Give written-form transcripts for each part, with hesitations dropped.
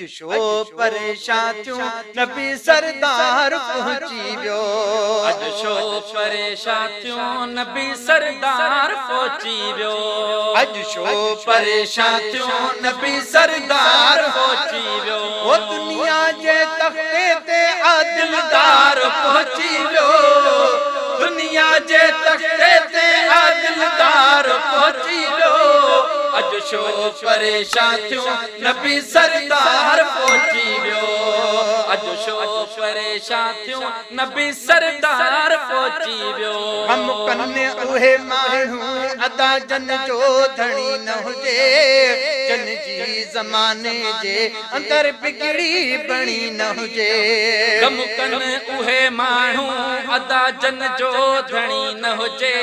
अज शो परेशान थियो नबी सरदार पहुंची वियो अज शो परेशान थियो नबी सरदार पहुंची वियो अज शो परेशान थियो नबी सरदार पहुंची वियो वो दुनिया जे तख्ते ते आदिलदार पहुंची वियो दुनिया जे तख्ते ते आदिलदार पहुंची वियो अज शो परेशान थियो नबी सरदार पहुंची वियो अज शो परेशान थियो नबी सरदार पहुंची वियो हम कन्ने उहे माण्हू अदा जन जो धणी न हुजे जन जी ज़माने जे अंदर बिगड़ी बणी न हुजे गम कन उहे माण्हू अदा जन जो धणी न हुजे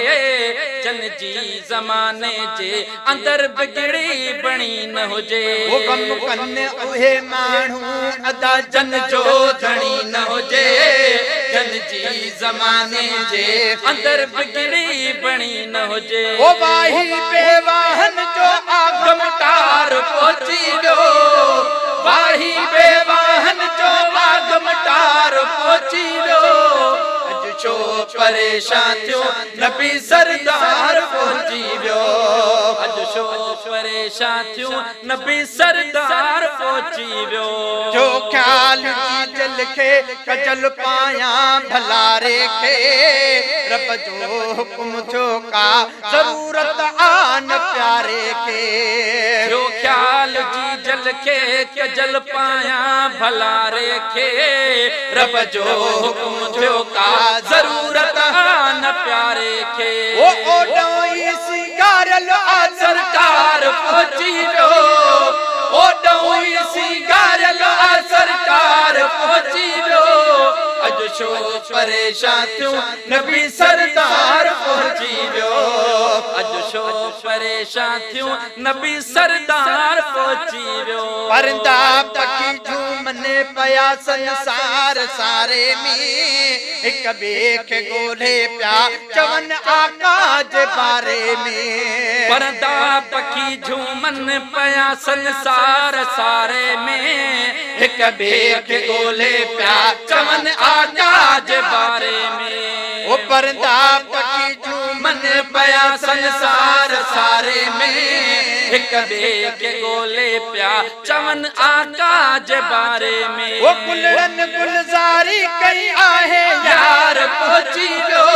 जन जी ज़माने जे अंदर बिगड़ी बणी न हुजे वो गम कन्ने उहे माण्हू अदा जन जो धणी न हुजे जन जी ज़माने जे अंदर बिगड़ी बणी न हुजे वो वाही बेवाहन जो आगमटार पहुंची वियो वाही बेवाहन जो आगमटार पहुंची वियो अज छो परेशान थियो नबी सरदार पहुंची वियो अज शो परेशान थियो नबी सरदार पहुंची वियो जो ख्याल जी जल खे कजल पाया भलारे खे रब जो हुक्म थियो का जरूरत आन प्यारे खे जो ख्याल जी जल खे कजल पाया भलारे खे रब जो हुक्म थियो का जरूरत आन प्यारे खे वो ओडोई सिंगारल आ सरकार पहुंची वियो ओडोई सिंगारल आ सरकार पहुंची वियो अज शो परेशान थियो नबी सरदार पहुंची वियो अज शो परेशान थियो नबी सरदार पहुंची वियो परंदा पखी झूमने पया संसार सारे में एक ॿिए खे ॻोल्हे पिया चवन आका जे बारे में परदा पखी झूमन पया संसार सारे में हिक ॿिए खे ॻोल्हे पिया चवन आका जे बारे में वो परदा पखी झूमन पया संसार सारे में हिक ॿिए खे ॻोल्हे पिया चवन आका जे बारे में वो गुलड़न गुलज़ारी कई आहे यार पहुंची वियो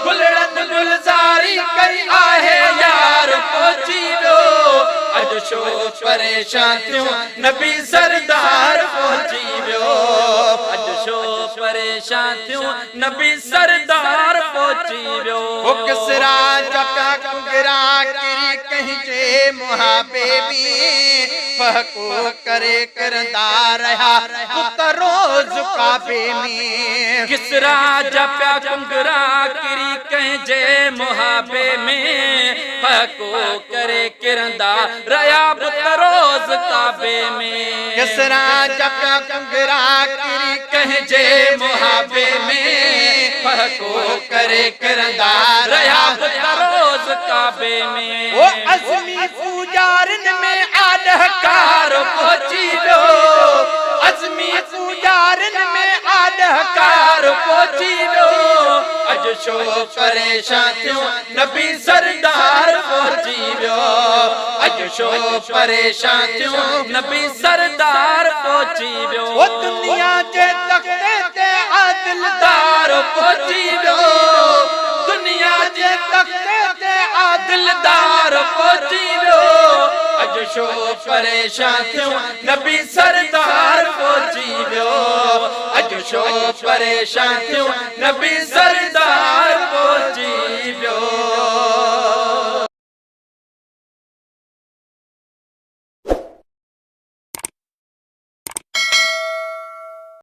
गुलड़न गुलज़ारी कई आहे यार पहुंची वियो अज शो परेशान थियो नबी सरदार पहुंची वियो अज शो परेशान थियो नबी सरदार पहुंची वियो वो किसरा जपा कुगरा किरी कहीं जे मुहाबे में पहको करे करंदा रहा पुत रोज काबे में किसरा जपया कुंगरा किरी कहीं जे मुहाबे में पहको करे किरंदा रया पुत रोज काबे में किसरा जपया कुंगरा किरी कहीं जे मुहाबे में पहको करे करंदा रहा पुत रोज काबे में वो अज़मी पूजारन में आदहकार पहुंची वियो अज़मी पूजारन में आदहकार पहुंची वियो अज शो परेशान थियो नबी सरदार पहुंची वियो अज शो परेशान थियो नबी सरदार पहुंची वियो वो दुनिया जे तख्ते ते आदिलदार पहुंची वियो दुनिया जे तख्ते ते आदिलदार पहुंची वियो अज शो परेशान थियो नबी सरदार पहुंची वियो अज शो परेशान थियो नबी सरदार